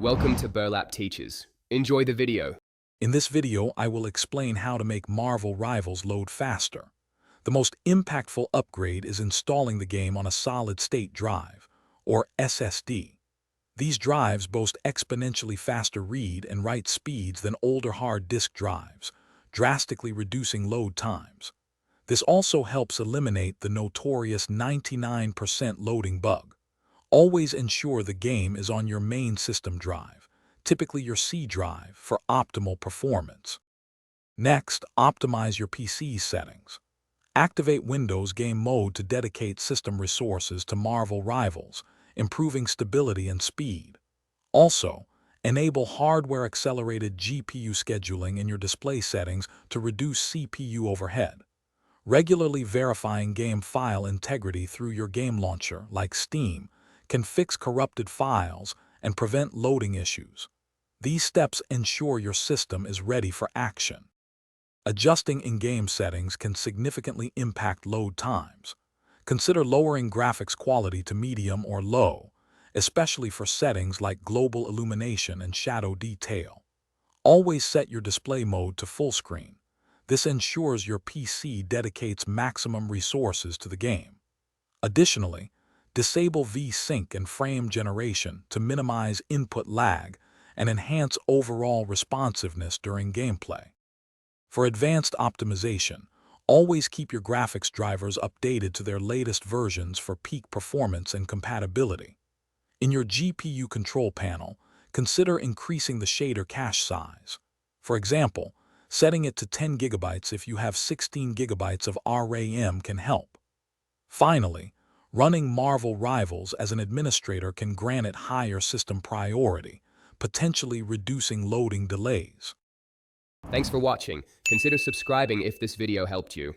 Welcome to Burlap Teachers. Enjoy the video. In this video, I will explain how to make Marvel Rivals load faster. The most impactful upgrade is installing the game on a solid-state drive, or SSD. These drives boast exponentially faster read and write speeds than older hard disk drives, drastically reducing load times. This also helps eliminate the notorious 99% loading bug. Always ensure the game is on your main system drive, typically your C drive, for optimal performance. Next, optimize your PC settings. Activate Windows Game Mode to dedicate system resources to Marvel Rivals, improving stability and speed. Also, enable hardware-accelerated GPU scheduling in your display settings to reduce CPU overhead. Regularly verifying game file integrity through your game launcher, like Steam, can fix corrupted files and prevent loading issues. These steps ensure your system is ready for action. Adjusting in-game settings can significantly impact load times. Consider lowering graphics quality to medium or low, especially for settings like global illumination and shadow detail. Always set your display mode to full screen. This ensures your PC dedicates maximum resources to the game. Additionally, disable V-Sync and frame generation to minimize input lag and enhance overall responsiveness during gameplay. For advanced optimization, always keep your graphics drivers updated to their latest versions for peak performance and compatibility. In your GPU control panel, consider increasing the shader cache size. For example, setting it to 10 GB if you have 16 GB of RAM can help. Finally, running Marvel Rivals as an administrator can grant it higher system priority, potentially reducing loading delays. Thanks for watching. Consider subscribing if this video helped you.